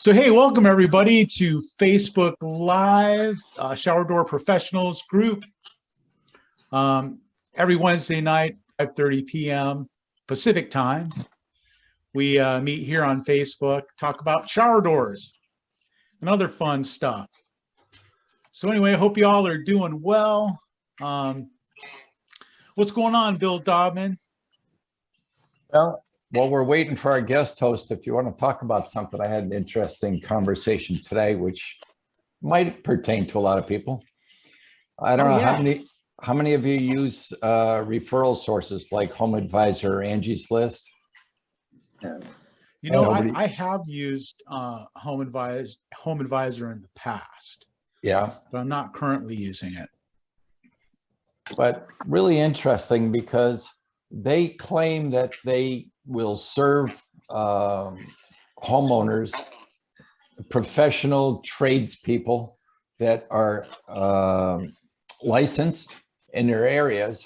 So, hey, welcome everybody to Facebook Live, Shower Door Professionals Group. Every Wednesday night, 5:30 p.m. Pacific time, we meet here on Facebook, talk about shower doors and other fun stuff. So anyway, I hope you all are doing well. What's going on, Bill Dobman? Well, while we're waiting for our guest host, if you want to talk about something, I had an interesting conversation today, which might pertain to a lot of people. I don't know how many of you use referral sources like Home Advisor or Angie's List? You know, I have used Home Advisor in the past. Yeah, but I'm not currently using it. But really interesting because they claim that they will serve homeowners, professional tradespeople that are licensed in their areas,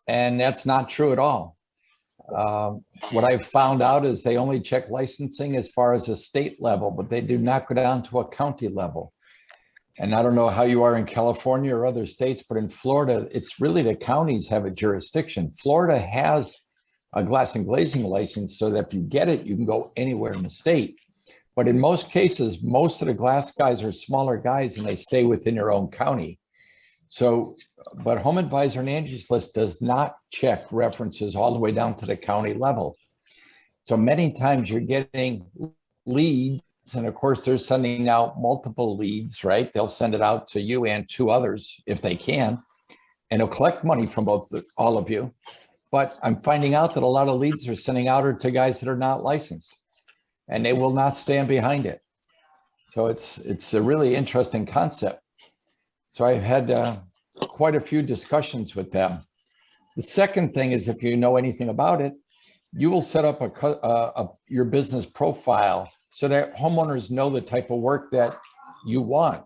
and that's not true at all. What I've found out is they only check licensing as far as a state level, but they do not go down to a county level. And I don't know how you are in California or other states, but in Florida, it's really the counties have a jurisdiction. Florida has a glass and glazing license so that if you get it, you can go anywhere in the state. But in most cases, most of the glass guys are smaller guys and they stay within their own county. So, but Home Advisor and Angie's List does not check references all the way down to the county level. So many times you're getting leads, and of course they're sending out multiple leads, right? They'll send it out to you and to others if they can, and they'll collect money from all of you. But I'm finding out that a lot of leads they're sending out are to guys that are not licensed, and they will not stand behind it. So it's a really interesting concept. So I've had quite a few discussions with them. The second thing is, if you know anything about it, you will set up your business profile so that homeowners know the type of work that you want.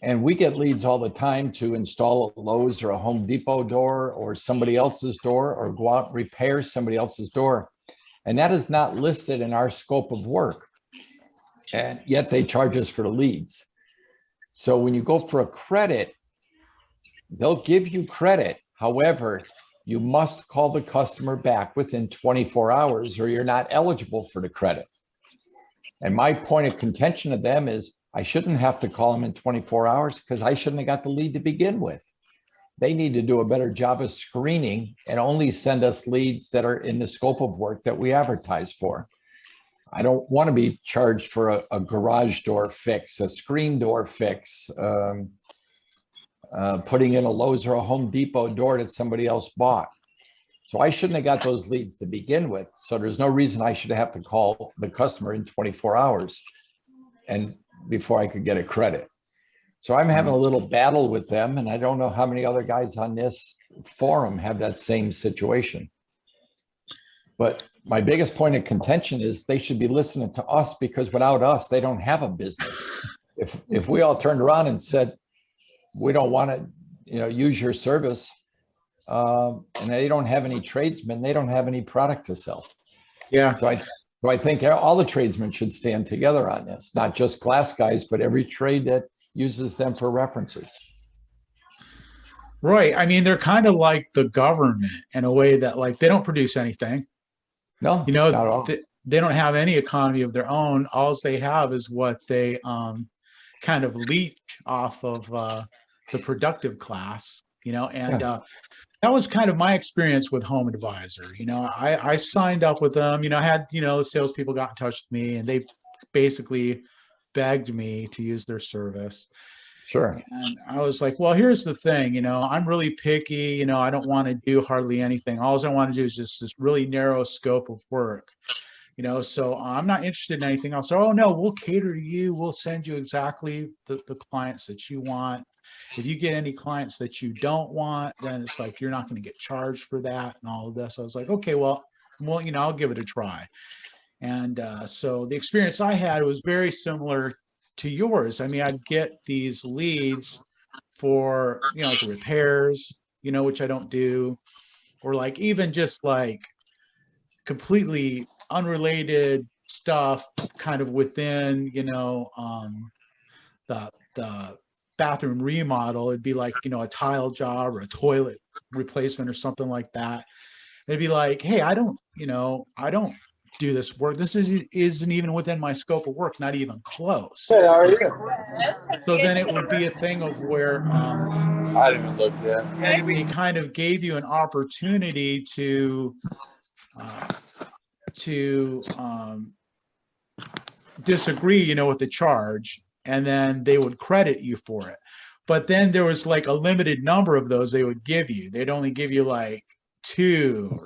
And we get leads all the time to install a Lowe's or a Home Depot door or somebody else's door, or go out and repair somebody else's door. And that is not listed in our scope of work. And yet they charge us for the leads. So when you go for a credit, they'll give you credit. However, you must call the customer back within 24 hours or you're not eligible for the credit. And my point of contention to them is I shouldn't have to call them in 24 hours because I shouldn't have got the lead to begin with. They need to do a better job of screening and only send us leads that are in the scope of work that we advertise for. I don't want to be charged for a garage door fix, a screen door fix, putting in a Lowe's or a Home Depot door that somebody else bought. So I shouldn't have got those leads to begin with. So there's no reason I should have to call the customer in 24 hours and before I could get a credit. So I'm having a little battle with them, and I don't know how many other guys on this forum have that same situation. But my biggest point of contention is they should be listening to us, because without us, they don't have a business. If we all turned around and said, we don't want to, use your service, and they don't have any tradesmen, they don't have any product to sell. Yeah. So I think all the tradesmen should stand together on this, not just glass guys, but every trade that uses them for references. Right. I mean, they're kind of like the government in a way that, like, they don't produce anything. No, not at all. They don't have any economy of their own. All they have is what they kind of leech off of the productive class, and that was kind of my experience with Home Advisor. I signed up with them. I had, salespeople got in touch with me, and they basically begged me to use their service. Sure. And I was like, well, here's the thing, I'm really picky, I don't want to do hardly anything. All I want to do is just this really narrow scope of work, so I'm not interested in anything else. Oh no, we'll cater to you. We'll send you exactly the clients that you want. If you get any clients that you don't want, then it's like, you're not going to get charged for that and all of this. I was like, okay, well, I'll give it a try. And so the experience I had was very similar to yours. I mean, I'd get these leads for, like repairs, which I don't do, or like even just like completely unrelated stuff kind of within, the bathroom remodel. It'd be like, a tile job or a toilet replacement or something like that. They'd be like, hey, I don't do this work. This isn't even within my scope of work, not even close. Good, how are you? So then it would be a thing of where I didn't look yet. they kind of gave you an opportunity to disagree, with the charge, and then they would credit you for it. But then there was like a limited number of those they would give you. They'd only give you like 2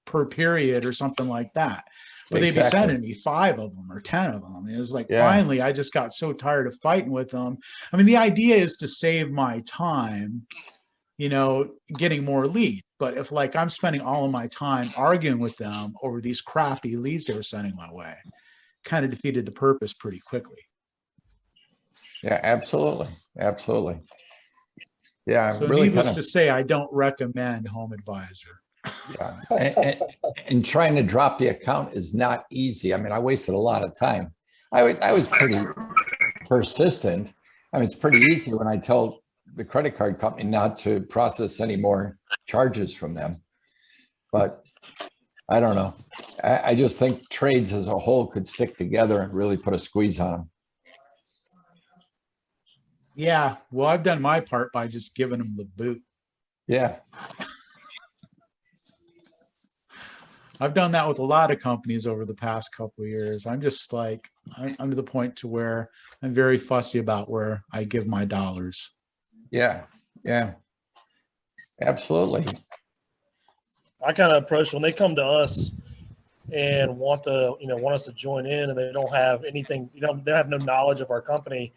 per period or something like that. But they'd be sending me 5 of them or 10 of them. It was like, finally, I just got so tired of fighting with them. I mean, the idea is to save my time, getting more leads. But if like I'm spending all of my time arguing with them over these crappy leads they were sending my way, kind of defeated the purpose pretty quickly. Yeah, absolutely. Absolutely. Yeah. So really needless to say, I don't recommend Home Advisor. Yeah. And trying to drop the account is not easy. I mean, I wasted a lot of time. I was pretty persistent. I mean, it's pretty easy when I tell the credit card company not to process any more charges from them. But I don't know. I just think trades as a whole could stick together and really put a squeeze on them. Yeah, well, I've done my part by just giving them the boot. Yeah. I've done that with a lot of companies over the past couple of years. I'm just like, I'm to the point to where I'm very fussy about where I give my dollars. Yeah, yeah, absolutely. I kind of approach when they come to us and want us to join in, and they don't have anything, they have no knowledge of our company.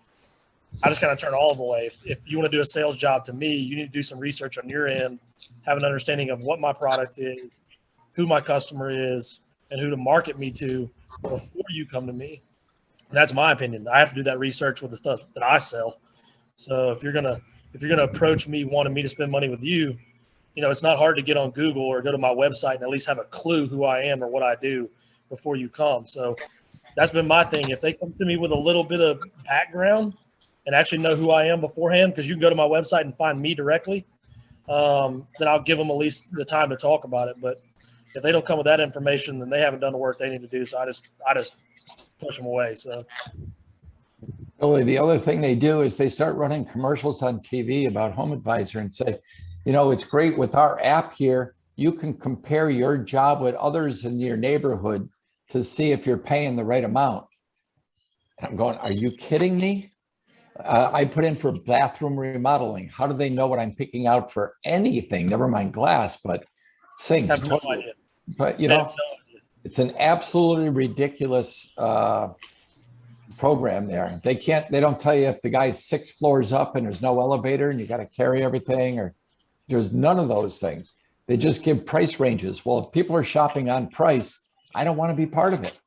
I just kind of turn all of them away. If you want to do a sales job to me, you need to do some research on your end, have an understanding of what my product is, who my customer is, and who to market me to before you come to me. And that's my opinion. I have to do that research with the stuff that I sell. So if you're gonna approach me wanting me to spend money with you, it's not hard to get on Google or go to my website and at least have a clue who I am or what I do before you come. So that's been my thing. If they come to me with a little bit of background and actually know who I am beforehand, because you can go to my website and find me directly, then I'll give them at least the time to talk about it. But if they don't come with that information, then they haven't done the work they need to do. So I just push them away. So Billy, the other thing they do is they start running commercials on TV about Home Advisor and say, it's great with our app here. You can compare your job with others in your neighborhood to see if you're paying the right amount. And I'm going, are you kidding me? I put in for bathroom remodeling. How do they know what I'm picking out for anything? Never mind glass, but sinks. I have no idea. But it's an absolutely ridiculous program there. They don't tell you if the guy's 6 floors up and there's no elevator and you got to carry everything, or there's none of those things. They just give price ranges. Well, if people are shopping on price, I don't want to be part of it,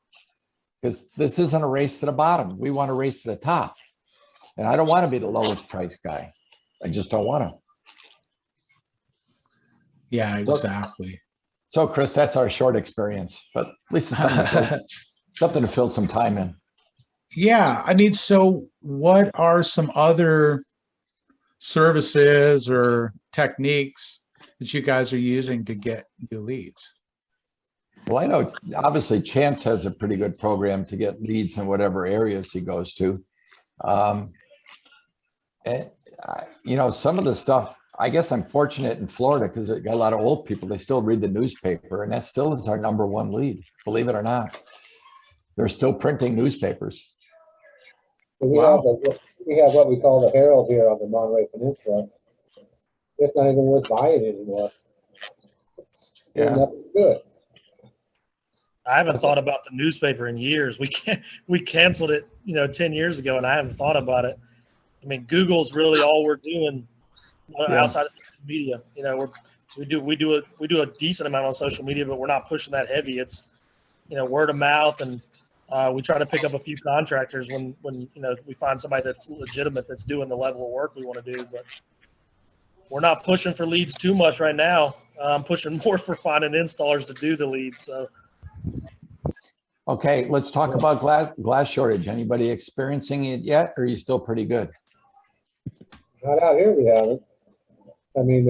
because this isn't a race to the bottom. We want to race to the top. And I don't want to be the lowest price guy. I just don't want to. Yeah, exactly. So Chris, that's our short experience, but at least it's something to fill some time in. Yeah, I mean, so what are some other services or techniques that you guys are using to get new leads? Well, I know obviously Chance has a pretty good program to get leads in whatever areas he goes to. And, some of the stuff, I guess I'm fortunate in Florida because I got a lot of old people. They still read the newspaper, and that still is our #1 lead, believe it or not. They're still printing newspapers. We have what we call the Herald here on the Monterey Peninsula. It's not even worth buying anymore. Yeah. Good. I haven't thought about the newspaper in years. We canceled it, 10 years ago, and I haven't thought about it. I mean, Google's really all we're doing outside of social media. We do a decent amount on social media, but we're not pushing that heavy. It's word of mouth, and we try to pick up a few contractors when we find somebody that's legitimate, that's doing the level of work we want to do. But we're not pushing for leads too much right now. I'm pushing more for finding installers to do the leads. So Okay, let's talk about glass shortage. Anybody experiencing it yet, or are you still pretty good? Not out here, we haven't. I mean,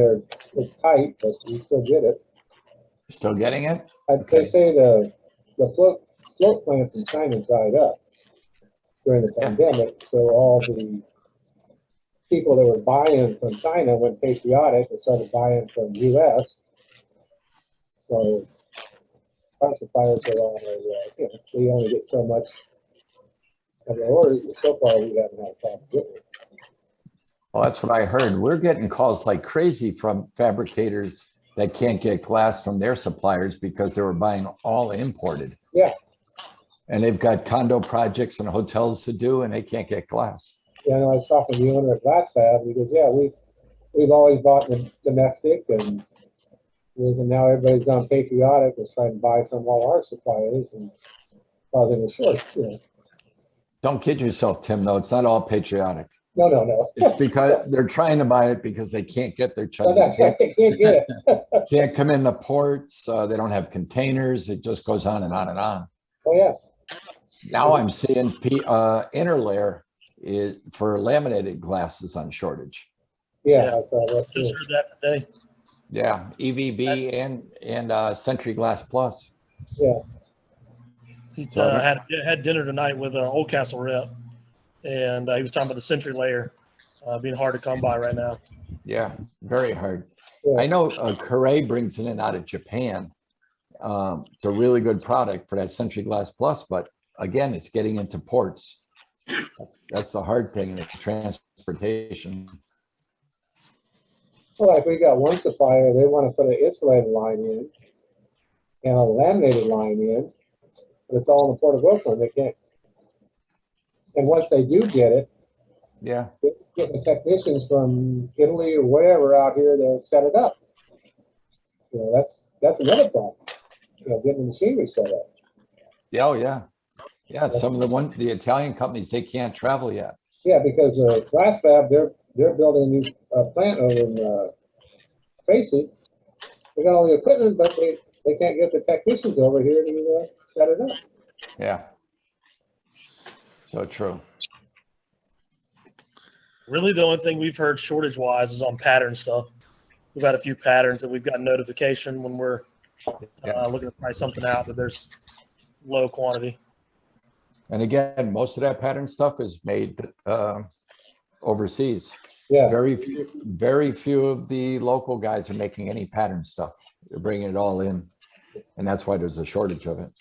it's tight, but we still get it. Still getting it? They say the float plants in China dried up during the pandemic, so all the people that were buying from China went patriotic and started buying from U.S. So our suppliers are on we only get so much of the orders, but so far we haven't had a problem getting it. Well, that's what I heard. We're getting calls like crazy from fabricators that can't get glass from their suppliers because they were buying all imported. Yeah. And they've got condo projects and hotels to do, and they can't get glass. Yeah, I was talking to the owner of Glass Fab. He goes, yeah, we've always bought domestic, and now everybody's gone patriotic and trying to buy from all our suppliers and causing a short. You know. Don't kid yourself, Tim, though. It's not all patriotic. No. It's because they're trying to buy it because they can't get their Chinese. That's right. They can't get it. Can't come in the ports. They don't have containers. It just goes on and on and on. Oh, yeah. Now I'm seeing interlayer for laminated glasses on shortage. Yeah. I saw that. Just heard that today. Yeah, EVB and Century Glass Plus. Yeah. He had dinner tonight with an Oldcastle rep, and he was talking about the Century layer being hard to come by right now. Yeah, very hard. Yeah. I know Correa brings it in out of Japan. It's a really good product for that Century Glass Plus, but again, it's getting into ports. That's the hard thing, the transportation. Well, like we got one supplier, they want to put an insulated line in and a laminated line in, but it's all in the Port of Oakland. They can't. And once they do get it, yeah, get the technicians from Italy or wherever out here to set it up. You know, that's another problem. You know, getting the machinery set up. Yeah, oh yeah. Yeah, some of the Italian companies, they can't travel yet. Yeah, because Glass Fab, they're building a new plant over in Tracy. They got all the equipment, but they can't get the technicians over here to set it up. Yeah. So true. Really, the only thing we've heard shortage-wise is on pattern stuff. We've had a few patterns that we've gotten notification when we're looking to price something out that there's low quantity. And again, most of that pattern stuff is made overseas. Yeah. Very few of the local guys are making any pattern stuff. They're bringing it all in, and that's why there's a shortage of it.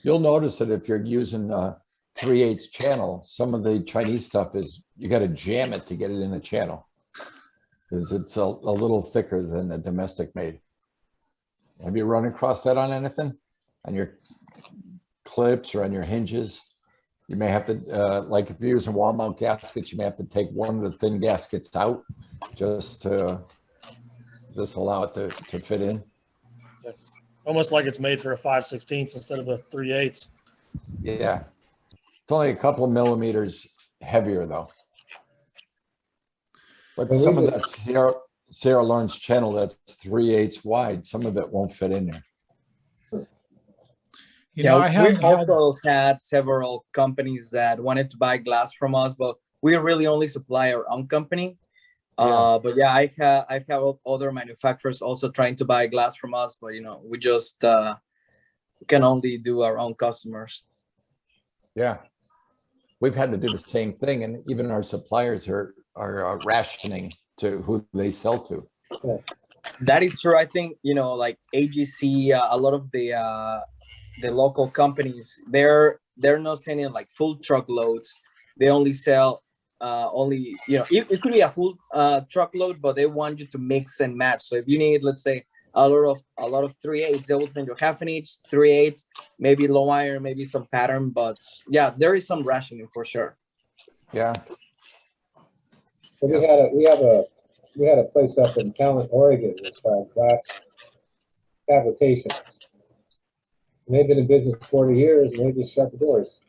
You'll notice that if you're using 3/8 channel, some of the Chinese stuff is you got to jam it to get it in the channel because it's a little thicker than the domestic made. Have you run across that on anything? On your clips or on your hinges? You may have to, like if you're using wall mount gaskets, you may have to take one of the thin gaskets out just to allow it to fit in. Almost like it's made for a 5/16 instead of a 3/8. Yeah. It's only a couple of millimeters heavier though. But some of that Sierra Lawrence channel that's 3/8 wide, some of it won't fit in there. You know, we also had several companies that wanted to buy glass from us, but we really only supply our own company. But yeah, I've had other manufacturers also trying to buy glass from us, but you know, we just can only do our own customers. Yeah, we've had to do the same thing, and even our suppliers are rationing to who they sell to. Yeah. That is true. I think, you know, like AGC, a lot of the local companies, they're not sending like full truckloads. They only sell you know, it could be a full truckload, but they want you to mix and match. So if you need, let's say, a lot of 3/8, they will send you half an inch, 3/8, maybe low iron, maybe some pattern. But yeah, there is some rationing for sure. Yeah. So we had a place up in Talent, Oregon. It's called Glass Fabrication. And they've been in business 40 years, and they just shut the doors.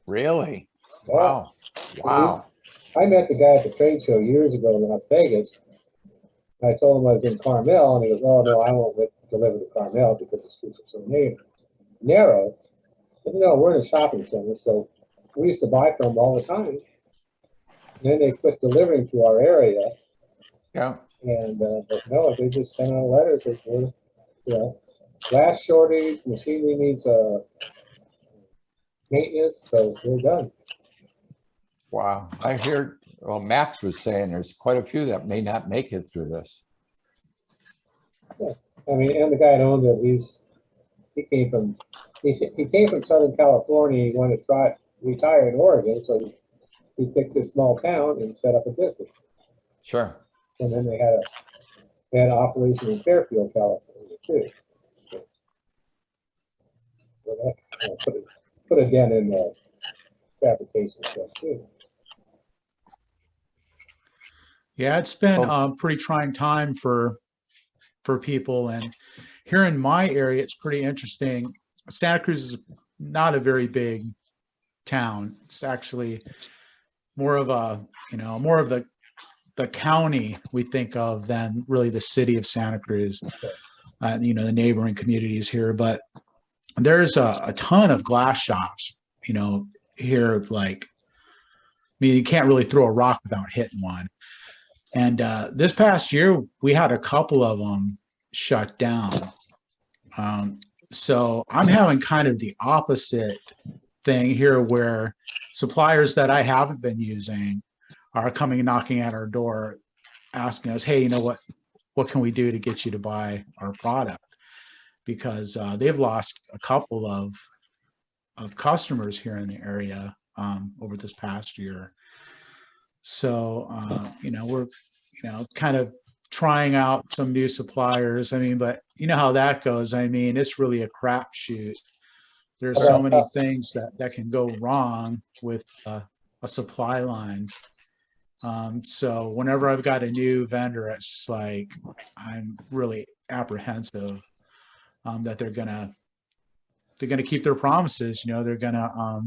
Really? Yeah. Wow. Wow. I met the guy at the trade show years ago in Las Vegas. I told him I was in Carmel, and he goes, "Oh no, I won't deliver to Carmel because the streets are so named." narrow. But, we're in a shopping center, so we used to buy from them all the time. And then they quit delivering to our area, Yeah. and but no, they just sent out letters that we're, glass shortage, machinery needs maintenance, so we're done. Wow. I hear, well, Max was saying there's quite a few that may not make it through this. Yeah. I mean, and the guy that owns it, he came from Southern California. He wanted to retire in Oregon, so he picked this small town and set up a business. Sure. And then they had an operation in Fairfield, California, too. So that put a dent in the fabrication stuff too. Yeah, it's been a pretty trying time for people, and here in my area, it's pretty interesting. Santa Cruz is not a very big town. It's actually more of the county we think of than really the city of Santa Cruz. The neighboring communities here, but there's a ton of glass shops. Here, like, I mean, you can't really throw a rock without hitting one. And this past year, we had a couple of them shut down. So I'm having kind of the opposite thing here, where suppliers that I haven't been using are coming and knocking at our door, asking us, "Hey, what can we do to get you to buy our product?" Because they've lost a couple of customers here in the area over this past year. So, we're, kind of trying out some new suppliers. I mean, but you know how that goes. I mean, it's really a crapshoot. There's so many things that can go wrong with a supply line. So whenever I've got a new vendor, it's just like, I'm really apprehensive that they're gonna keep their promises. They're gonna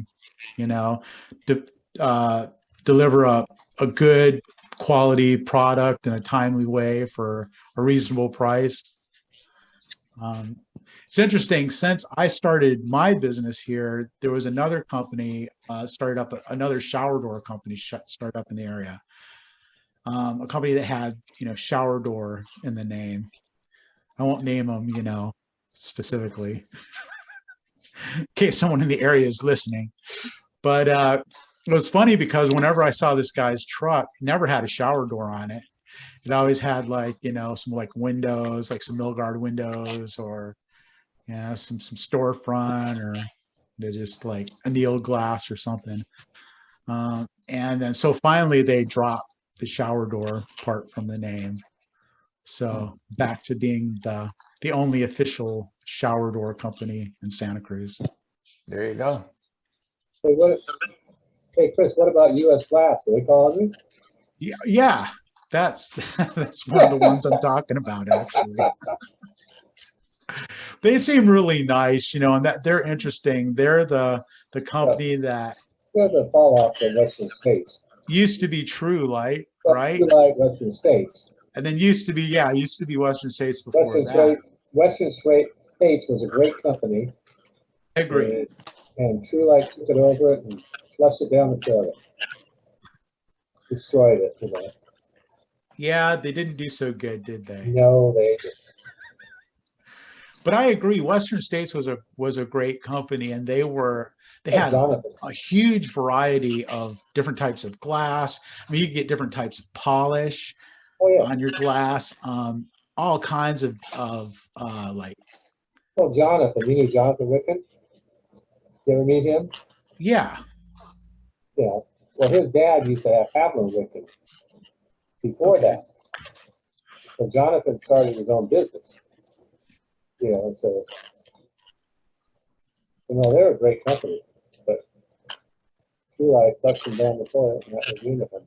deliver a good quality product in a timely way for a reasonable price. It's interesting, since I started my business here, there was another company started up, another shower door company started up in the area. A company that had, shower door in the name. I won't name them, specifically, in case someone in the area is listening. But it was funny because whenever I saw this guy's truck, it never had a shower door on it. It always had, like, some like windows, like some Milgard windows, or some storefront, or they're just like annealed glass or something. And then so finally they dropped the shower door part from the name. So back to being the only official shower door company in Santa Cruz. There you go. Hey, Chris, what about U.S. Glass? Are they calling you? Yeah, that's one of the ones I'm talking about, actually. They seem really nice, and that they're interesting. They're the company that They're the fall-off of Western States. used to be True Light, right? True Light, Western States. And then used to be Western States before that. Western States was a great company. I agree. And True Light took it over it and flushed it down the toilet. Destroyed it, Yeah, they didn't do so good, did they? No, they didn't. But I agree. Western States was a great company, and they had a huge variety of different types of glass. I mean, you get different types of polish on your glass, all kinds of like. Oh, Jonathan, you knew Jonathan Wicken? Did you ever meet him? Yeah. Yeah. Well, his dad used to have Pavlin Wicken before that. So Jonathan started his own business. And so, they're a great company, but True Light flushed them down the toilet, and that was Uniform.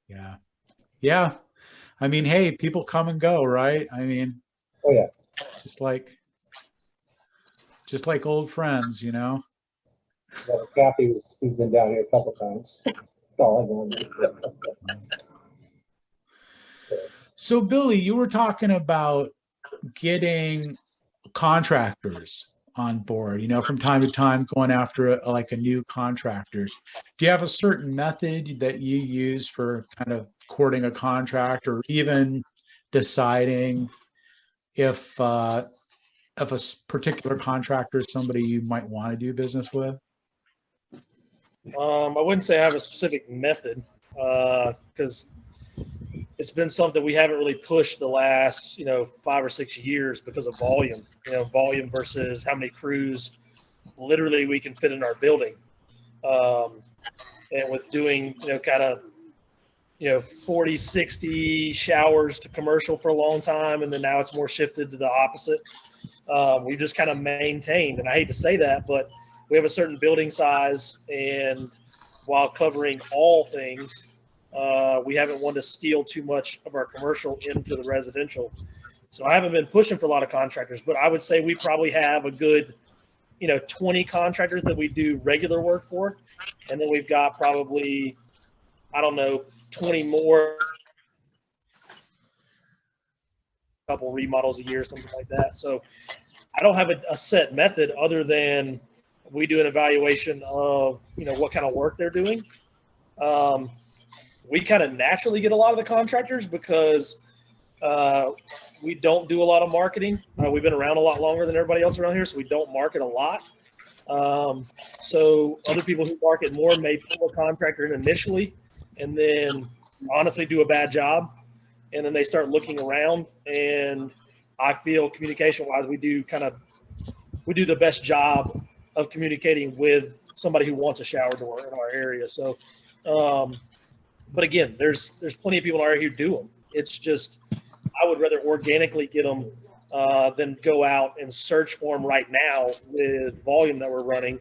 Yeah. Yeah. I mean, hey, people come and go, right? I mean, oh yeah, just like old friends, Yeah, Kathy, he's been down here a couple times. That's all I know. So, Billy, you were talking about getting contractors on board, you know, from time to time going after like a new contractors. Do you have a certain method that you use for kind of courting a contract, or even deciding if a particular contractor is somebody you might want to do business with? I wouldn't say I have a specific method, because it's been something we haven't really pushed the last, 5 or 6 years because of volume. Volume versus how many crews literally we can fit in our building. And with doing, kind of, 40, 60 showers to commercial for a long time, and then now it's more shifted to the opposite. We've just kind of maintained, and I hate to say that, but we have a certain building size, and while covering all things, we haven't wanted to steal too much of our commercial into the residential. So I haven't been pushing for a lot of contractors, but I would say we probably have a good, 20 contractors that we do regular work for. And then we've got probably, 20 more, a couple remodels a year, something like that. So I don't have a set method other than we do an evaluation of, what kind of work they're doing. We kind of naturally get a lot of the contractors because we don't do a lot of marketing. We've been around a lot longer than everybody else around here, so we don't market a lot. So other people who market more may pull a contractor in initially and then honestly do a bad job. And then they start looking around, and I feel communication-wise, we do the best job of communicating with somebody who wants a shower door in our area. So, but again, there's plenty of people in our area who do them. It's just, I would rather organically get them than go out and search for them right now with volume that we're running,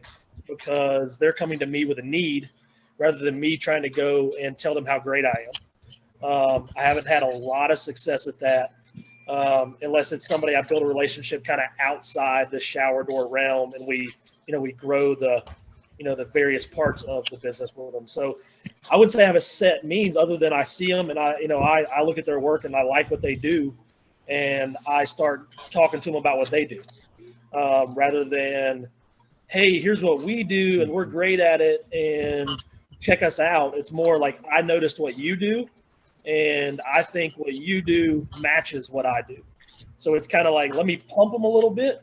because they're coming to me with a need rather than me trying to go and tell them how great I am. I haven't had a lot of success at that, unless it's somebody I build a relationship kind of outside the shower door realm, and we grow the various parts of the business for them. So I wouldn't say I have a set means other than I see them and I look at their work and I like what they do, and I start talking to them about what they do, rather than, hey, here's what we do and we're great at it and check us out. It's more like, I noticed what you do and I think what you do matches what I do. So it's kind of like, let me pump them a little bit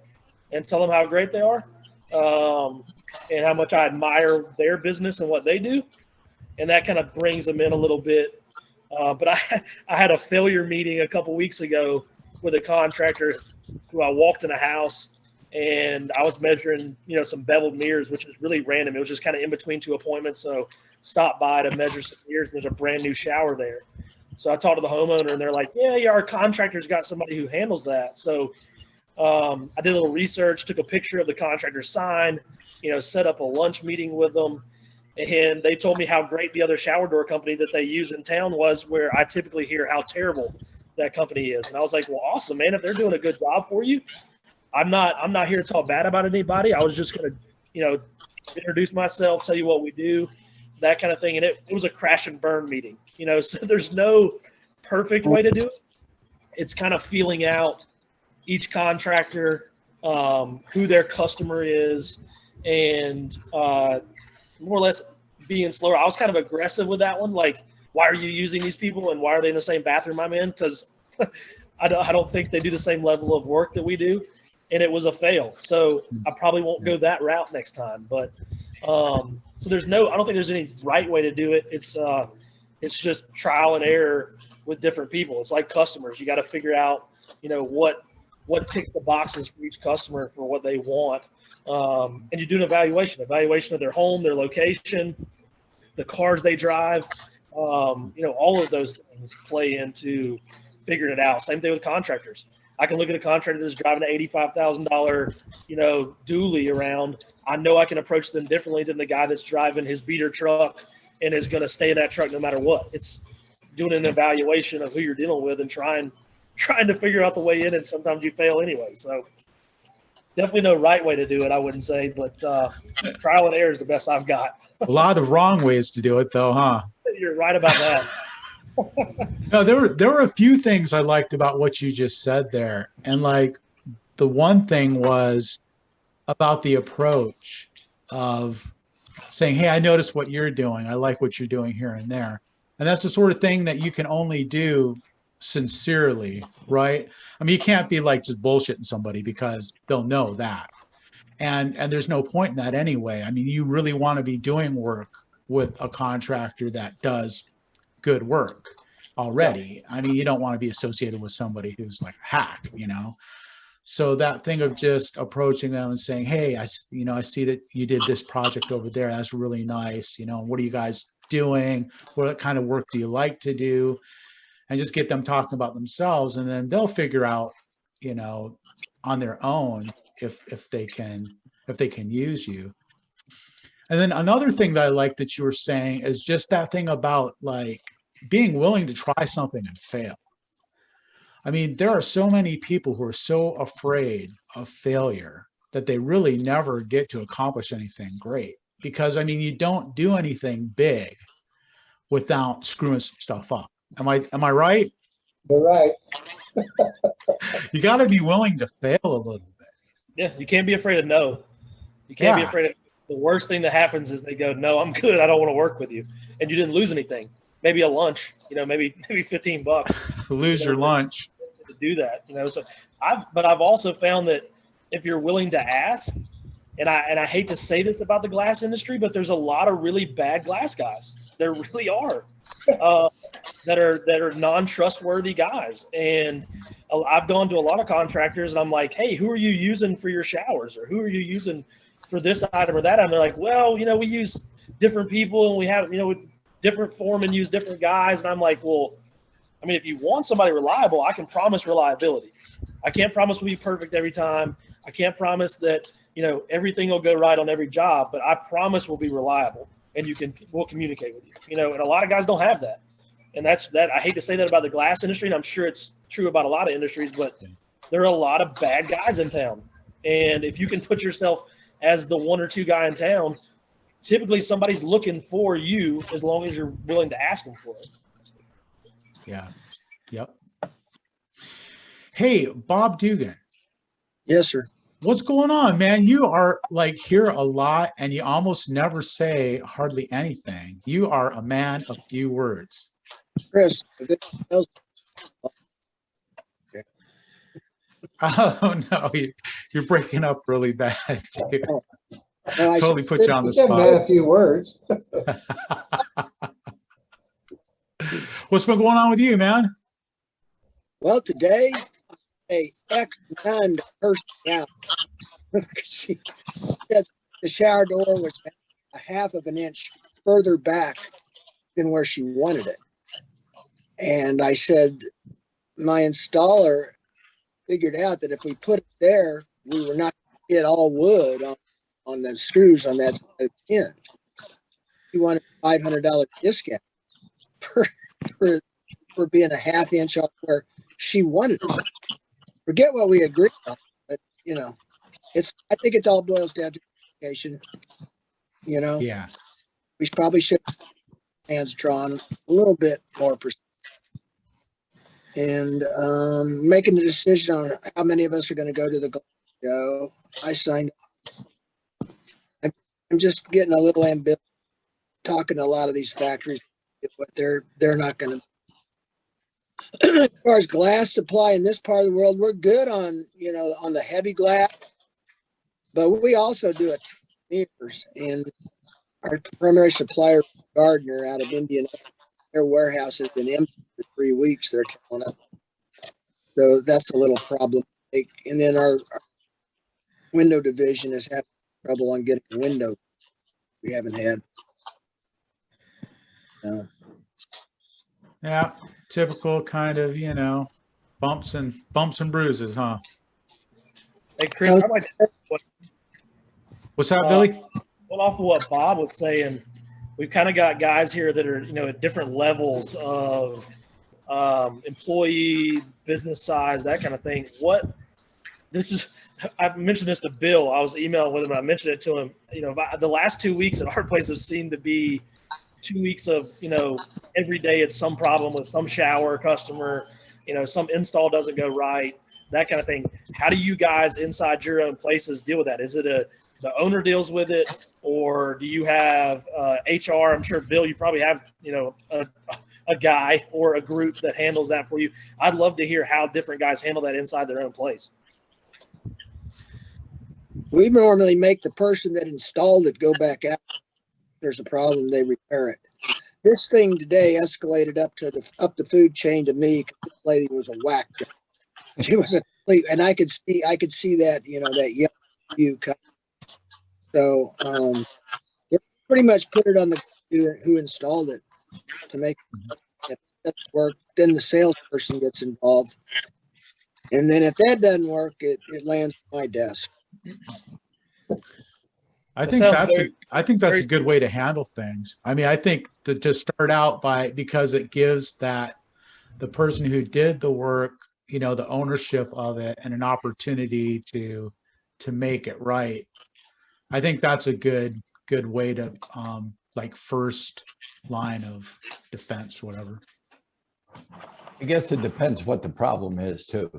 and tell them how great they are, and how much I admire their business and what they do. And that kind of brings them in a little bit. But I had a failure meeting a couple weeks ago with a contractor who I walked in a house, and I was measuring, some beveled mirrors, which is really random. It was just kind of in between two appointments. So stopped by to measure some mirrors, and there's a brand new shower there. So I talked to the homeowner, and they're like, yeah, our contractor's got somebody who handles that. So I did a little research, took a picture of the contractor's sign, set up a lunch meeting with them. And they told me how great the other shower door company that they use in town was, where I typically hear how terrible that company is. And I was like, well, awesome, man. If they're doing a good job for you, I'm not here to talk bad about anybody. I was just going to, introduce myself, tell you what we do, that kind of thing. And it was a crash and burn meeting, so there's no perfect way to do it. It's kind of feeling out each contractor, who their customer is, and more or less being slower. I was kind of aggressive with that one. Like, why are you using these people, and why are they in the same bathroom I'm in? Because I don't think they do the same level of work that we do, and it was a fail. So I probably won't go that route next time. But so I don't think there's any right way to do it. It's just trial and error with different people. It's like customers. You got to figure out, what ticks the boxes for each customer for what they want. And you do an evaluation of their home, their location, the cars they drive, all of those things play into figuring it out. Same thing with contractors. I can look at a contractor that's driving an $85,000, dually around. I know I can approach them differently than the guy that's driving his beater truck and is going to stay in that truck no matter what. It's doing an evaluation of who you're dealing with and trying to figure out the way in, and sometimes you fail anyway. So definitely no right way to do it, I wouldn't say, but trial and error is the best I've got. A lot of wrong ways to do it, though, huh? You're right about that. No, there were a few things I liked about what you just said there, and like the one thing was about the approach of saying, hey, I noticed what you're doing. I like what you're doing here and there. And that's the sort of thing that you can only do sincerely, right? I mean, you can't be like just bullshitting somebody because they'll know that. And there's no point in that anyway. I mean, you really want to be doing work with a contractor that does good work already. I mean, you don't want to be associated with somebody who's like a hack, you know? So that thing of just approaching them and saying, hey, I see that you did this project over there. That's really nice. You know, what are you guys doing? What kind of work do you like to do? And just get them talking about themselves, and then they'll figure out, you know, on their own if they can use you. And then another thing that I like that you were saying is just that thing about like being willing to try something and fail. I mean, there are so many people who are so afraid of failure that they really never get to accomplish anything great. Because I mean, you don't do anything big without screwing some stuff up. Am I right? You're right. You got to be willing to fail a little bit. Yeah, you can't be afraid of no. You can't be afraid of the worst thing that happens is they go, no, I'm good. I don't want to work with you. And you didn't lose anything. Maybe a lunch, you know, maybe $15. Lose your lunch. To do that, you know. So I've also found that if you're willing to ask, and I hate to say this about the glass industry, but there's a lot of really bad glass guys. There really are. That are non-trustworthy guys. And I've gone to a lot of contractors and I'm like, hey, who are you using for your showers? Or who are you using for this item or that item? They're like, well, you know, we use different people and we have, you know, different foremen use different guys. And I'm like, well, I mean, if you want somebody reliable, I can promise reliability. I can't promise we'll be perfect every time. I can't promise that, you know, everything will go right on every job, but I promise we'll be reliable and we'll communicate with you, you know, and a lot of guys don't have that. And that's that. I hate to say that about the glass industry, and I'm sure it's true about a lot of industries, but there are a lot of bad guys in town. And if you can put yourself as the one or two guy in town, typically somebody's looking for you as long as you're willing to ask them for it. Yeah. Yep. Hey, Bob Dugan. Yes, sir. What's going on, man? You are like here a lot and you almost never say hardly anything. You are a man of few words. Chris. Oh no, you're breaking up really bad too. No, I Totally put you on the He said spot. man a few words. What's been going on with you, man? Well, today, a ex-nun cursed me out. She said the shower door was a half of an inch further back than where she wanted it. And I said, my installer figured out that if we put it there, we were not going to get all wood on the screws on that side of the end. He wanted a $500 discount for being a half inch off where she wanted it. Forget what we agreed on, but you know, I think it all boils down to communication. You know, Yeah. we probably should have hands drawn a little bit more precise. And making the decision on how many of us are going to go to the show. I signed up. I'm just getting a little ambivalent talking to a lot of these factories, but they're not going to. As far as glass supply in this part of the world, we're good on, you know, on the heavy glass, but we also do mirrors, and our primary supplier, Gardner, out of Indiana, their warehouse has been empty for 3 weeks. They're telling us, so that's a little problem. And then our window division is having trouble on getting windows. We haven't had. No. Yeah. Typical kind of, you know, bumps and bruises, huh? Hey, Chris, I'd like to What's that, Billy? well, off of what Bob was saying, we've kind of got guys here that are, you know, at different levels of employee, business size, that kind of thing. I've mentioned this to Bill. I was emailing with him and I mentioned it to him. You know, the last 2 weeks at our place have seemed to be 2 weeks of, you know, every day it's some problem with some shower customer, you know, some install doesn't go right. that kind of thing. How do you guys inside your own places deal with that? Is it the owner deals with it, or do you have HR? I'm sure, Bill, you probably have, you know, a guy or a group that handles that for you. I'd love to hear how different guys handle that inside their own place. We normally make the person that installed it go back out. If there's a problem, they repair it. This thing today escalated up the food chain to me. This lady was a whack job. She was a complete, and I could see that, you know, that yellow hue cut. So it pretty much put it on the who installed it to make it work. Then the salesperson gets involved, and then if that doesn't work, it lands on my desk. I think that's a good way to handle things. I mean, I think that to start out because it gives that the person who did the work, you know, the ownership of it and an opportunity to make it right. I think that's a good way to like first line of defense, whatever. I guess it depends what the problem is too.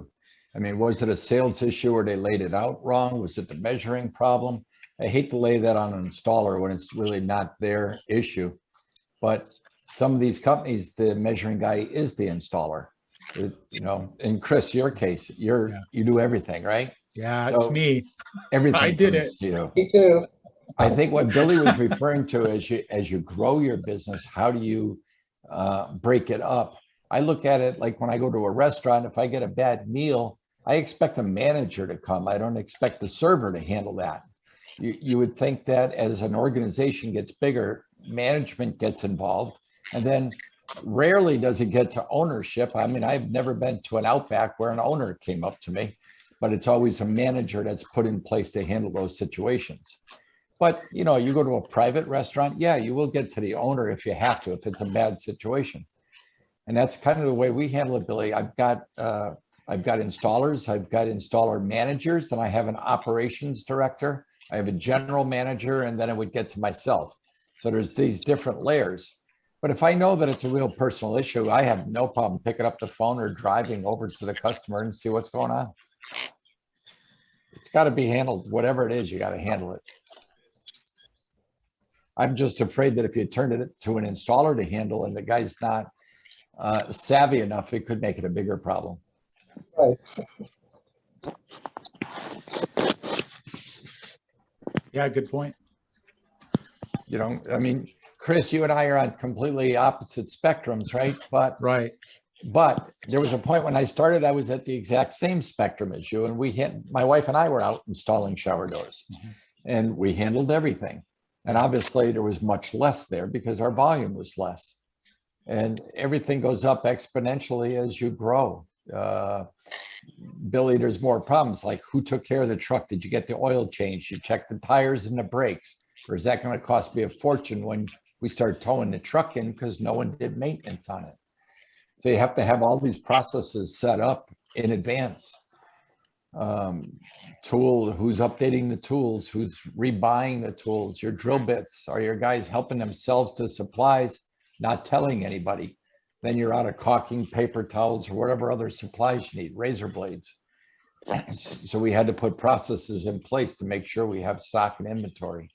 I mean, was it a sales issue or they laid it out wrong? Was it the measuring problem? I hate to lay that on an installer when it's really not their issue, but some of these companies, the measuring guy is the installer. You know, in Chris, your case, you do everything, right? Yeah, So it's me. Everything I did comes it. to you. Me too. I think what Billy was referring to as you grow your business, how do you break it up? I look at it like when I go to a restaurant, if I get a bad meal, I expect a manager to come. I don't expect the server to handle that. You would think that as an organization gets bigger, management gets involved, and then rarely does it get to ownership. I mean, I've never been to an Outback where an owner came up to me, but it's always a manager that's put in place to handle those situations. But, you know, you go to a private restaurant, yeah, you will get to the owner if you have to, if it's a bad situation. And that's kind of the way we handle it, Billy. I've got installers, I've got installer managers, then I have an operations director, I have a general manager, and then it would get to myself. So there's these different layers. But if I know that it's a real personal issue, I have no problem picking up the phone or driving over to the customer and see what's going on. It's got to be handled. Whatever it is, you got to handle it. I'm just afraid that if you turn it to an installer to handle and the guy's not savvy enough, it could make it a bigger problem. Right. Yeah, good point. You know, I mean, Chris, you and I are on completely opposite spectrums, right? But there was a point when I started, I was at the exact same spectrum as you, and my wife and I were out installing shower doors, and we handled everything. And obviously there was much less there because our volume was less. And everything goes up exponentially as you grow. Billy, there's more problems, like who took care of the truck? Did you get the oil changed? You check the tires and the brakes? Or is that going to cost me a fortune when we start towing the truck in because no one did maintenance on it? So you have to have all these processes set up in advance. Who's updating the tools, who's rebuying the tools, your drill bits, are your guys helping themselves to supplies, not telling anybody? Then you're out of caulking, paper towels, or whatever other supplies you need, razor blades. So we had to put processes in place to make sure we have stock and inventory.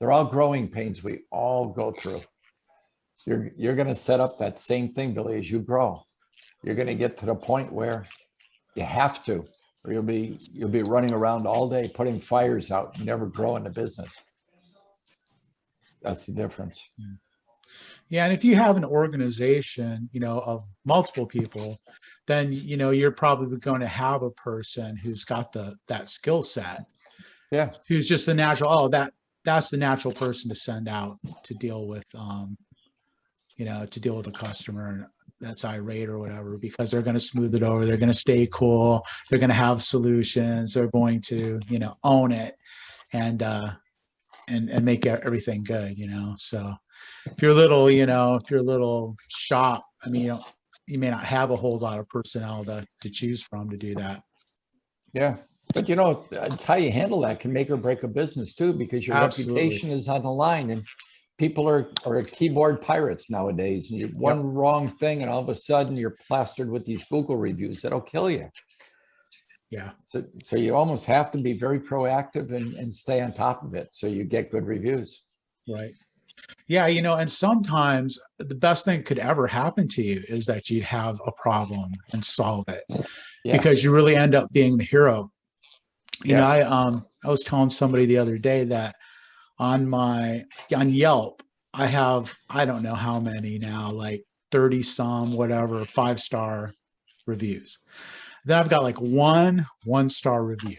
They're all growing pains we all go through. You're going to set up that same thing, Billy, as you grow. You're going to get to the point where you have to, or you'll be running around all day putting fires out and never growing the business. That's the difference. Yeah, and if you have an organization, you know, of multiple people, then, you know, you're probably going to have a person who's got that skill set. Yeah. Who's just the natural, that's the natural person to send out to deal with, you know, to deal with a customer that's irate or whatever, because they're going to smooth it over. They're going to stay cool. They're going to have solutions. They're going to, you know, own it and make everything good, you know? So if you're a little shop, I mean, you may not have a whole lot of personnel to choose from to do that. Yeah. But, you know, it's how you handle that can make or break a business too, because your reputation is on the line, and people are keyboard pirates nowadays. And you one wrong thing, and all of a sudden you're plastered with these Google reviews that'll kill you. Yeah. So you almost have to be very proactive and stay on top of it so you get good reviews. Right. Yeah, and sometimes the best thing that could ever happen to you is that you'd have a problem and solve it, Yeah. because you really end up being the hero. Yeah. I was telling somebody the other day that on Yelp, I have, I don't know how many now, like 30 some, whatever, 5-star reviews. Then I've got like one 1-star review.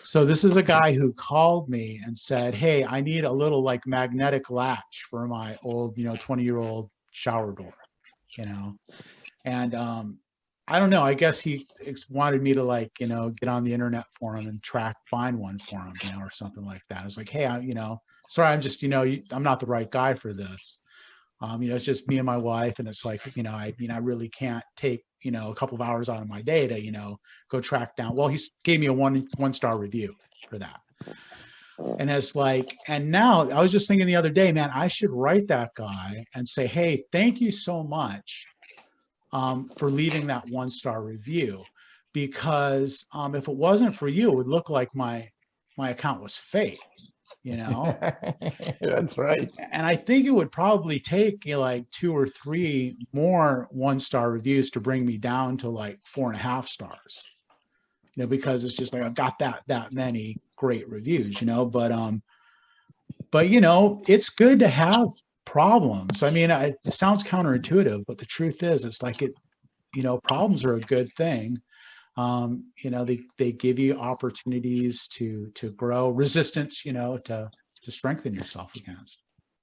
So this is a guy who called me and said, hey, I need a little like magnetic latch for my old, 20-year-old shower door, and I don't know, I guess he wanted me to like, get on the internet for him and find one for him, or something like that. I was like, hey, sorry, I'm just, I'm not the right guy for this. It's just me and my wife, and it's like, I really can't take, a couple of hours out of my day to, go track down. Well, he gave me a 1-star review for that. And it's like, and now I was just thinking the other day, man, I should write that guy and say, hey, thank you so much for leaving that 1-star review, because if it wasn't for you, it would look like my account was fake. That's right. And I think it would probably take like 2 or 3 more 1-star reviews to bring me down to like 4.5 stars, because it's just like, I've got that many great reviews, but it's good to have problems. I mean, it sounds counterintuitive, but the truth is, it's like problems are a good thing. They give you opportunities to grow, resistance, to strengthen yourself against.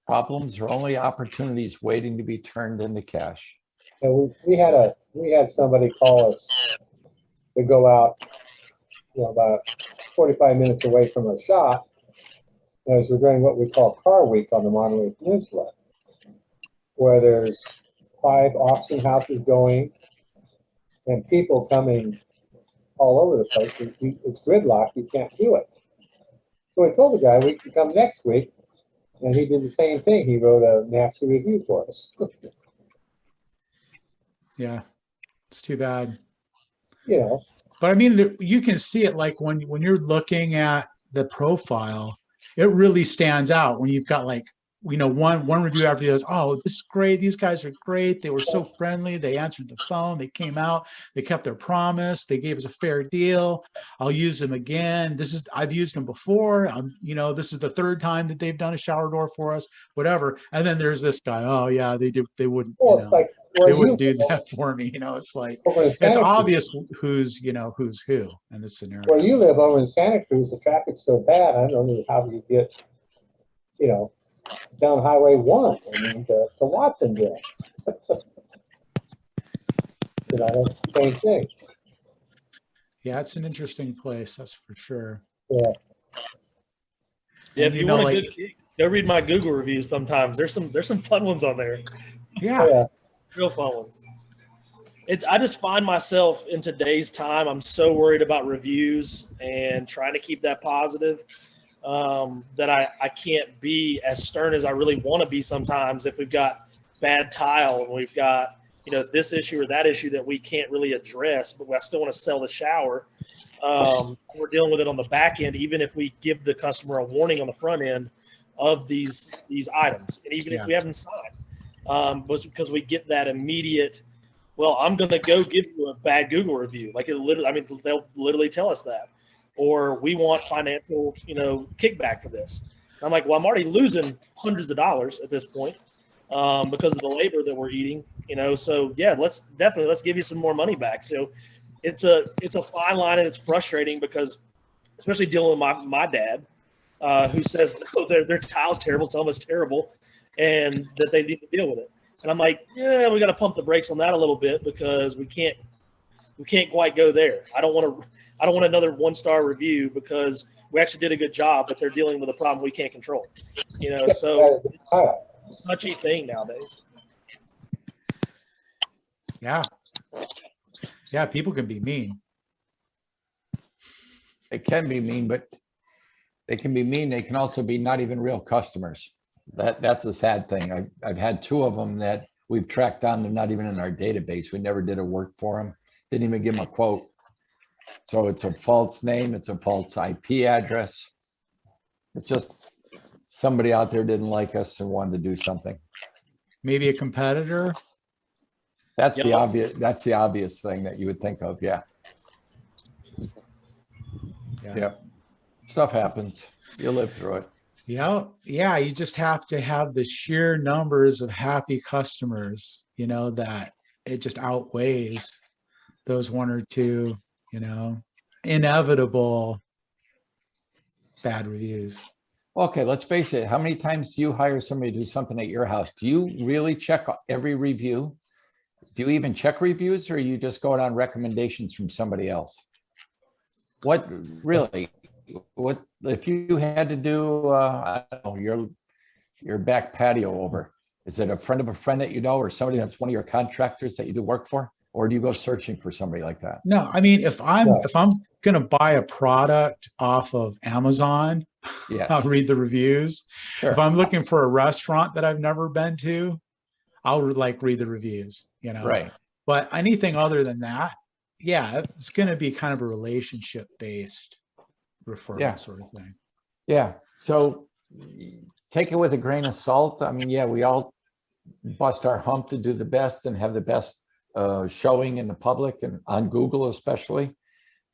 Problems are only opportunities waiting to be turned into cash. And we had somebody call us to go out, about 45 minutes away from our shop, as we're doing what we call Car Week on the Monterey Peninsula, where there's 5 auction houses going and people coming all over the place. It's gridlock, you can't do it. So I told the guy we can come next week, and he did the same thing. He wrote a nasty review for us. Yeah, it's too bad. But I mean, you can see it like when you're looking at the profile, it really stands out when you've got like, one review after the other. Oh, this is great. These guys are great. They were so friendly. They answered the phone. They came out. They kept their promise. They gave us a fair deal. I'll use them again. I've used them before. This is the 3rd time that they've done a shower door for us, whatever. And then there's this guy. Oh yeah, they wouldn't, it's like, they wouldn't do that for me. It's like, it's obvious who's who in this scenario. Where you live over in Santa Cruz, the traffic's so bad, I don't know how you get, down Highway 1, to Watsonville. That's the same thing. Yeah, it's an interesting place, that's for sure. Yeah. Yeah, if you want a good kick, go read my Google reviews sometimes. There's some fun ones on there. Yeah. Real fun ones. I just find myself in today's time, I'm so worried about reviews and trying to keep that positive, that I can't be as stern as I really want to be sometimes if we've got bad tile and we've got, this issue or that issue that we can't really address, but I still want to sell the shower. We're dealing with it on the back end, even if we give the customer a warning on the front end of these items. And even if we haven't signed, but because we get that immediate, well, I'm going to go give you a bad Google review. Like they'll literally tell us that, or we want financial, kickback for this. And I'm like, well, I'm already losing hundreds of dollars at this point because of the labor that we're eating, So yeah, let's give you some more money back. So it's a fine line, and it's frustrating because, especially dealing with my dad, who says, oh, their tile's terrible, tell them it's terrible, and that they need to deal with it. And I'm like, yeah, we got to pump the brakes on that a little bit because we can't quite go there. I don't want another 1-star review because we actually did a good job, but they're dealing with a problem we can't control. So it's a touchy thing nowadays. Yeah. Yeah, people can be mean. They can be mean, but they can be mean. They can also be not even real customers. That's a sad thing. I've had 2 of them that we've tracked down. They're not even in our database. We never did a work for them. Didn't even give them a quote. So it's a false name, it's a false IP address. It's just somebody out there didn't like us and wanted to do something. Maybe a competitor. That's Yep. the obvious thing that you would think of. Yeah. Yeah. Yep. Stuff happens. You live through it. Yeah. Yeah. You just have to have the sheer numbers of happy customers, you know, that it just outweighs those one or two, you know, inevitable bad reviews. Okay, let's face it. How many times do you hire somebody to do something at your house? Do you really check every review? Do you even check reviews, or are you just going on recommendations from somebody else? What really, what if you had to do, I don't know, your back patio over? Is it a friend of a friend that you know, or somebody that's one of your contractors that you do work for? Or do you go searching for somebody like that? No, I mean, if I'm No. gonna buy a product off of Amazon, Yes, I'll read the reviews. If sure. I'm looking for a restaurant that I've never been to, I'll like read the reviews, you know. Right. But anything other than that, yeah, it's gonna be kind of a relationship based referral Yeah. sort of thing. Yeah. So take it with a grain of salt. I mean, yeah, we all bust our hump to do the best and have the best showing in the public and on Google especially.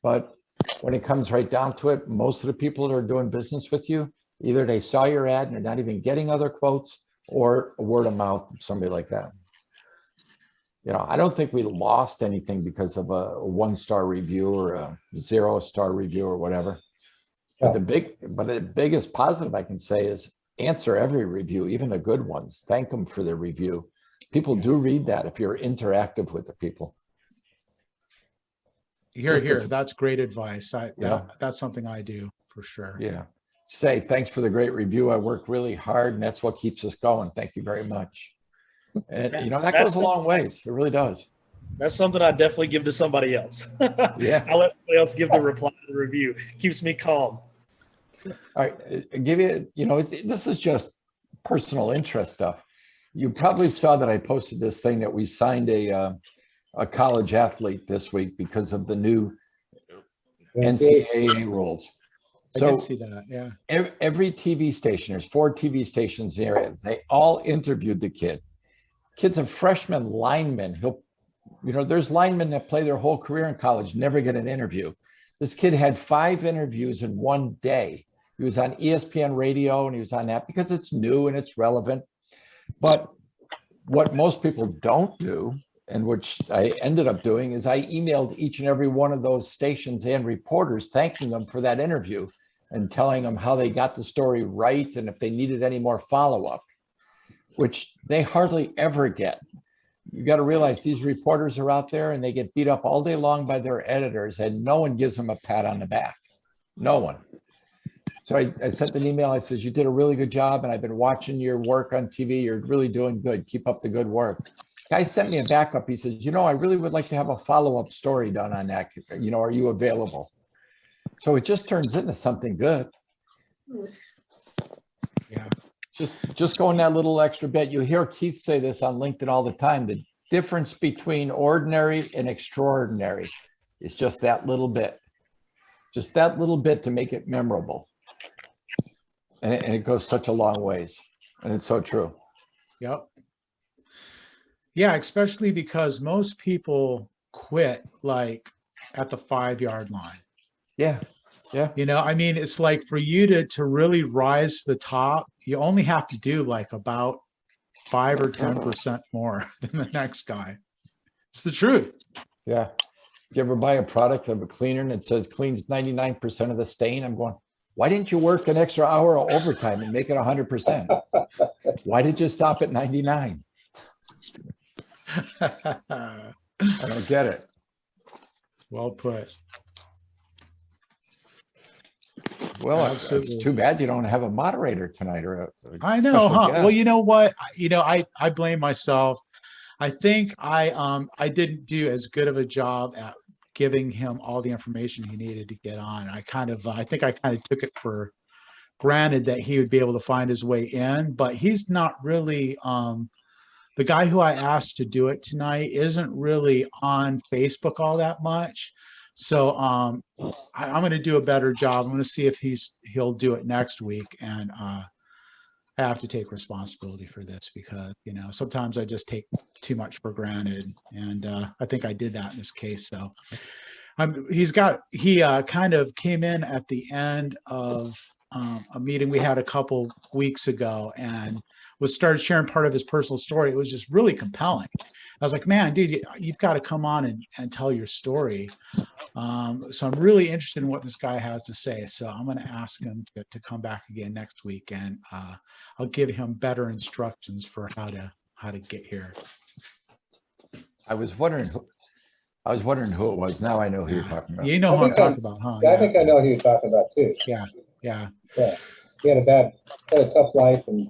But when it comes right down to it, most of the people that are doing business with you, either they saw your ad and they're not even getting other quotes, or word of mouth from somebody like that. You know, I don't think we lost anything because of a 1-star review or a 0-star review or whatever. But the biggest positive I can say is answer every review, even the good ones. Thank them for their review. People do read that if you're interactive with the people. Here, that's great advice. Yeah. That's something I do for sure. Yeah. Say, thanks for the great review. I work really hard and that's what keeps us going. Thank you very much. And you know, that goes a long ways. It really does. That's something I definitely give to somebody else. Yeah. I let somebody else give the reply to the review. Keeps me calm. All right. Give you, you know, this is just personal interest stuff. You probably saw that I posted this thing that we signed a college athlete this week because of the new NCAA rules. I So did see that. Yeah. every TV station, there's 4 TV stations in the area. They all interviewed the kid. Kid's a freshman lineman. You know, there's linemen that play their whole career in college, never get an interview. This kid had 5 interviews in one day. He was on ESPN radio and he was on that because it's new and it's relevant. But what most people don't do, and which I ended up doing, is I emailed each and every one of those stations and reporters thanking them for that interview and telling them how they got the story right and if they needed any more follow-up, which they hardly ever get. You got to realize these reporters are out there and they get beat up all day long by their editors and no one gives them a pat on the back. No one. So I sent an email. I said, you did a really good job and I've been watching your work on TV. You're really doing good. Keep up the good work. Guy sent me a backup. He says, you know, I really would like to have a follow-up story done on that. You know, are you available? So it just turns into something good. Yeah. Just going that little extra bit. You hear Keith say this on LinkedIn all the time. The difference between ordinary and extraordinary is just that little bit. Just that little bit to make it memorable. And it goes such a long ways. And it's so true. Yep. Yeah, especially because most people quit like at the 5-yard line. Yeah. Yeah. You know, I mean, it's like for you to really rise to the top, you only have to do like about 5 or 10% more than the next guy. It's the truth. Yeah. If you ever buy a product of a cleaner and it says cleans 99% of the stain, I'm going, why didn't you work an extra hour of overtime and make it 100%? Why did you stop at 99? I don't get it. Well put. Well, Absolutely. it's too bad you don't have a moderator tonight or a I know, special huh? guest. Well, you know what? You know, I blame myself. I think I didn't do as good of a job at giving him all the information he needed to get on. I think I kind of took it for granted that he would be able to find his way in, but he's not really the guy who I asked to do it tonight isn't really on Facebook all that much, So I'm going to do a better job. I'm going to see if he'll do it next week, and I have to take responsibility for this because, you know, sometimes I just take too much for granted, and I think I did that in this case. So he kind of came in at the end of a meeting we had a couple weeks ago and started sharing part of his personal story. It was just really compelling. I was like, man, dude, you've got to come on and tell your story. So I'm really interested in what this guy has to say. So I'm going to ask him to come back again next week, and I'll give him better instructions for how to get here. I was wondering who it was. Now I know who you're talking about. You know who I'm talking about, huh? Yeah, I think I know who you're talking about too. Yeah. Yeah. He had a tough life and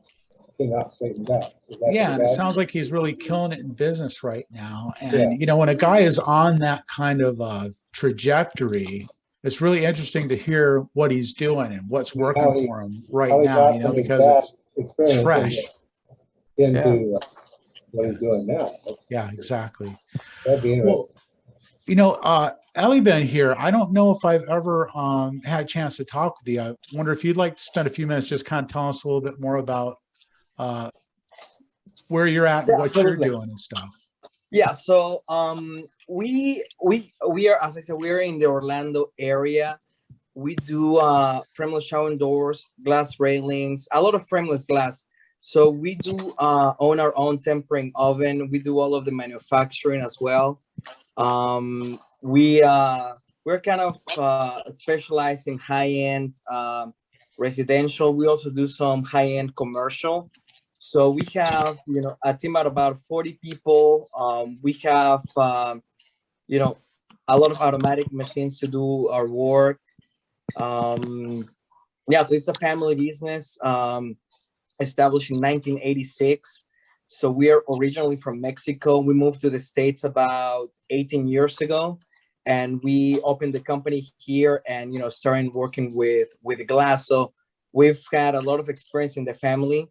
came out straightened out. Yeah, and it sounds like he's really killing it in business right now. And Yeah. you know, when a guy is on that kind of trajectory, it's really interesting to hear what he's doing and what's working for him right now. You know, because it's fresh. Into what he's doing now. Yeah, exactly. That'd be interesting. Well, you know, Ellie been here. I don't know if I've ever had a chance to talk with you. I wonder if you'd like to spend a few minutes just kind of telling us a little bit more about where you're at and what you're doing and stuff. Yeah, so we are, as I said, we're in the Orlando area. We do frameless shower doors, glass railings, a lot of frameless glass. So we do own our own tempering oven. We do all of the manufacturing as well. We're kind of specialized in high-end residential. We also do some high-end commercial. So we have, you know, a team of about 40 people. We have, you know, a lot of automatic machines to do our work. Yeah, so it's a family business established in 1986. So we are originally from Mexico. We moved to the States about 18 years ago, and we opened the company here and, you know, started working with glass. So we've had a lot of experience in the family.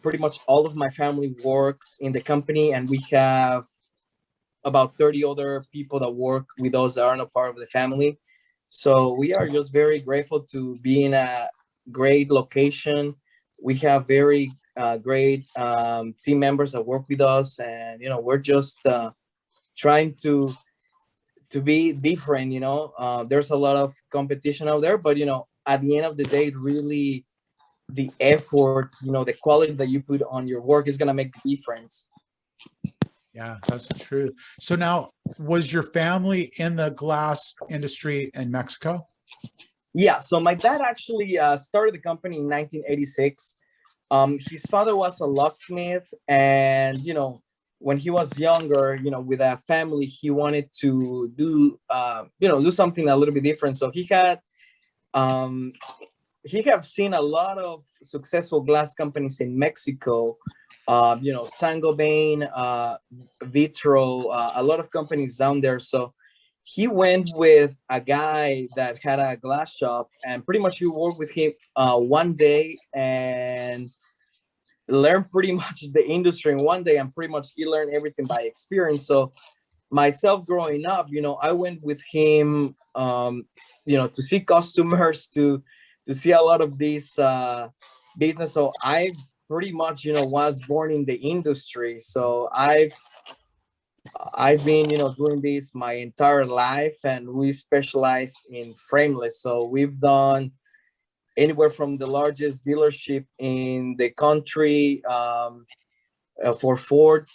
Pretty much all of my family works in the company, and we have about 30 other people that work with us that aren't a part of the family. So we are just very grateful to be in a great location. We have very great team members that work with us, and, you know, we're just trying to be different. You know, there's a lot of competition out there, but, you know, at the end of the day, really the effort, you know, the quality that you put on your work is going to make a difference. Yeah, that's true. So now, was your family in the glass industry in Mexico? Yeah, so my dad actually started the company in 1986. His father was a locksmith, and, you know, when he was younger, you know, with a family, he wanted to do, you know, do something a little bit different. So he have seen a lot of successful glass companies in Mexico, you know, Saint-Gobain, Vitro, a lot of companies down there. So he went with a guy that had a glass shop, and pretty much he worked with him one day and learned pretty much the industry in one day, and pretty much he learned everything by experience. So myself growing up, you know, I went with him, you know, to see customers, to see a lot of this business. So I pretty much, you know, was born in the industry. So I've been, you know, doing this my entire life, and we specialize in frameless. So we've done anywhere from the largest dealership in the country for Ford.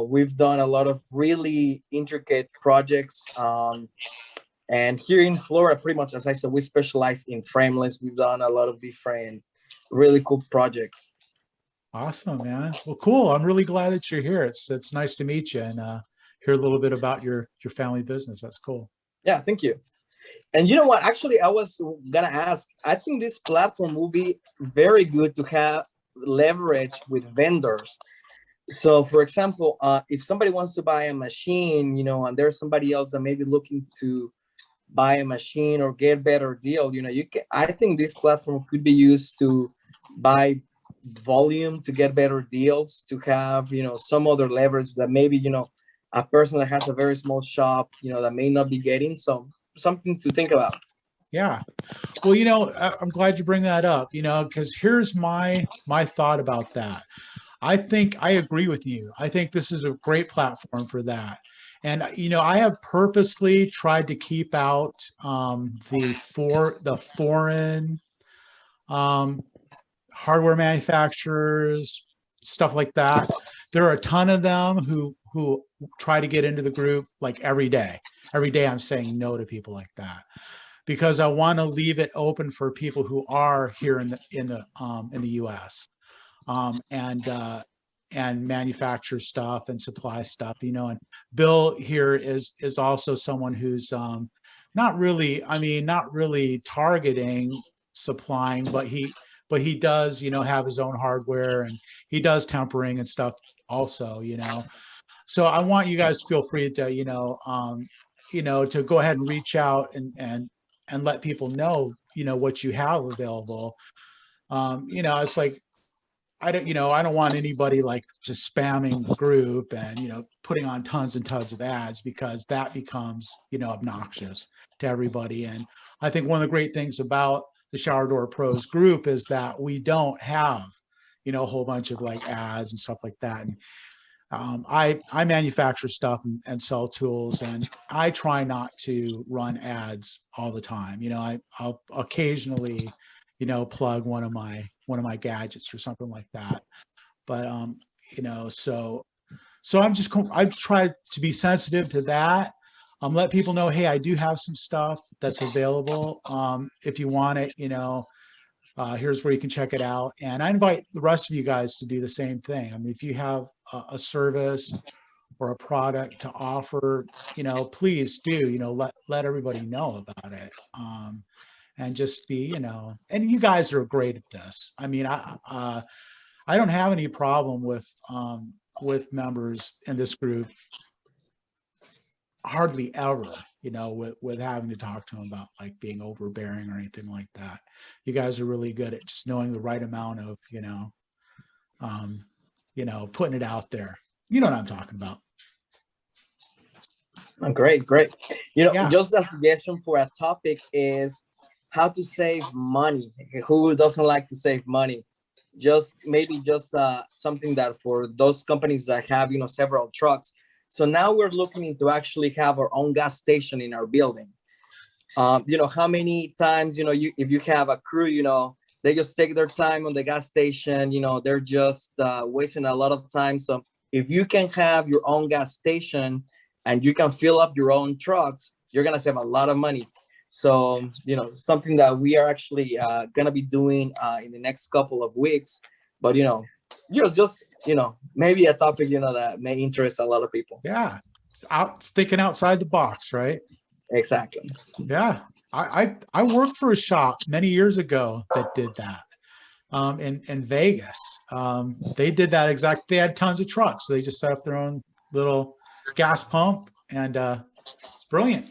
We've done a lot of really intricate projects. And here in Florida, pretty much, as I said, we specialize in frameless. We've done a lot of different really cool projects. Awesome, man. Well, cool. I'm really glad that you're here. It's nice to meet you and hear a little bit about your family business. That's cool. Yeah, thank you. And you know what? Actually, I was gonna ask. I think this platform will be very good to have leverage with vendors. So, for example, if somebody wants to buy a machine, you know, and there's somebody else that may be looking to buy a machine or get better deal, you know, I think this platform could be used to buy volume, to get better deals, to have, you know, some other leverage that maybe, you know, a person that has a very small shop, that may not be getting. So something to think about. Yeah. Well, I'm glad you bring that up, because here's my thought about that. I think I agree with you. I think this is a great platform for that. And, I have purposely tried to keep out the foreign hardware manufacturers, stuff like that. There are a ton of them who try to get into the group like every day. Every day I'm saying no to people like that, because I want to leave it open for people who are here in the US, and manufacture stuff and supply stuff, and Bill here is also someone who's not really targeting supplying, but he does, have his own hardware, and he does tempering and stuff also, So I want you guys to feel free to, to go ahead and reach out and let people know, what you have available. It's like, I don't want anybody like just spamming the group and, putting on tons and tons of ads, because that becomes, obnoxious to everybody. And I think one of the great things about the Shower Door Pros group is that we don't have, a whole bunch of like ads and stuff like that. And I manufacture stuff and sell tools, and I try not to run ads all the time. I'll occasionally, plug one of my gadgets or something like that. But so I try to be sensitive to that. Let people know, hey, I do have some stuff that's available. If you want it, here's where you can check it out. And I invite the rest of you guys to do the same thing. I mean, if you have a service or a product to offer, please do, let everybody know about it. And just be, and you guys are great at this. I mean, I don't have any problem with members in this group, hardly ever, with having to talk to them about like being overbearing or anything like that. You guys are really good at just knowing the right amount of, putting it out there. You know what I'm talking about. Oh, great. Yeah. Just a suggestion for a topic is how to save money. Who doesn't like to save money? Maybe something that for those companies that have, several trucks. So now we're looking into actually have our own gas station in our building. How many times, if you have a crew, they just take their time on the gas station, they're just wasting a lot of time. So if you can have your own gas station and you can fill up your own trucks, you're going to save a lot of money. So, something that we are actually going to be doing in the next couple of weeks. But, just maybe a topic, that may interest a lot of people. Yeah. Thinking outside the box, right? Exactly. Yeah. I worked for a shop many years ago that did that in Vegas. They did that exact. They had tons of trucks. So they just set up their own little gas pump, and it's brilliant.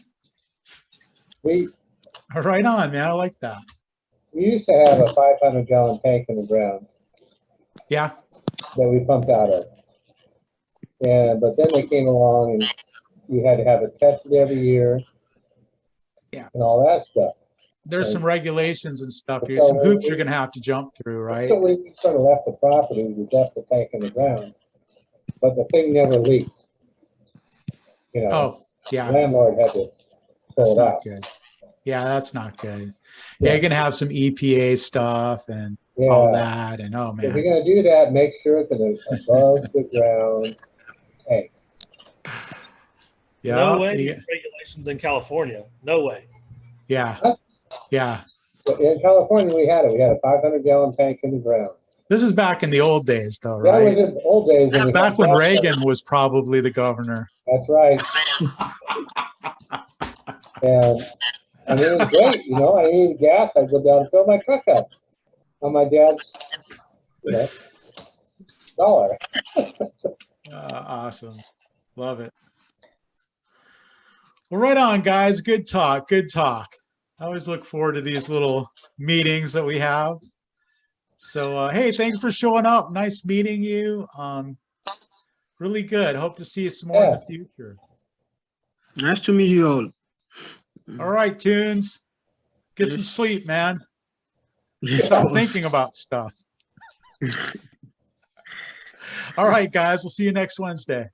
Right on, man. I like that. We used to have a 500-gallon tank in the ground. Yeah. That we pumped out of. But then they came along and you had to have it tested every year. Yeah. And all that stuff. There's some regulations and stuff here, So some hoops you're going to have to jump through, right? So we sort of left the property, we left the tank in the ground, but the thing never leaked. Oh, yeah. The landlord had to pull it out. Good. Yeah, that's not good. Yeah, you're going to have some EPA stuff and all that. And oh, man. If you're going to do that, make sure it's an above the ground tank. Yeah. No way. Regulations in California. No way. Yeah. Huh? Yeah. In California, we had it. We had a 500-gallon tank in the ground. This is back in the old days, though, right? That was in the old days. Back when Reagan was probably the governor. That's right. And I mean, it was great. I needed gas. I'd go down and fill my truck up on my dad's, dollar. Awesome. Love it. Well, right on, guys. Good talk. Good talk. I always look forward to these little meetings that we have. So, hey, thanks for showing up. Nice meeting you. Really good. Hope to see you some more in the future. Nice to meet you all. All right, Tunes. Get some Yes. sleep, man. Yes, Stop boss. thinking about stuff. All right, guys. We'll see you next Wednesday.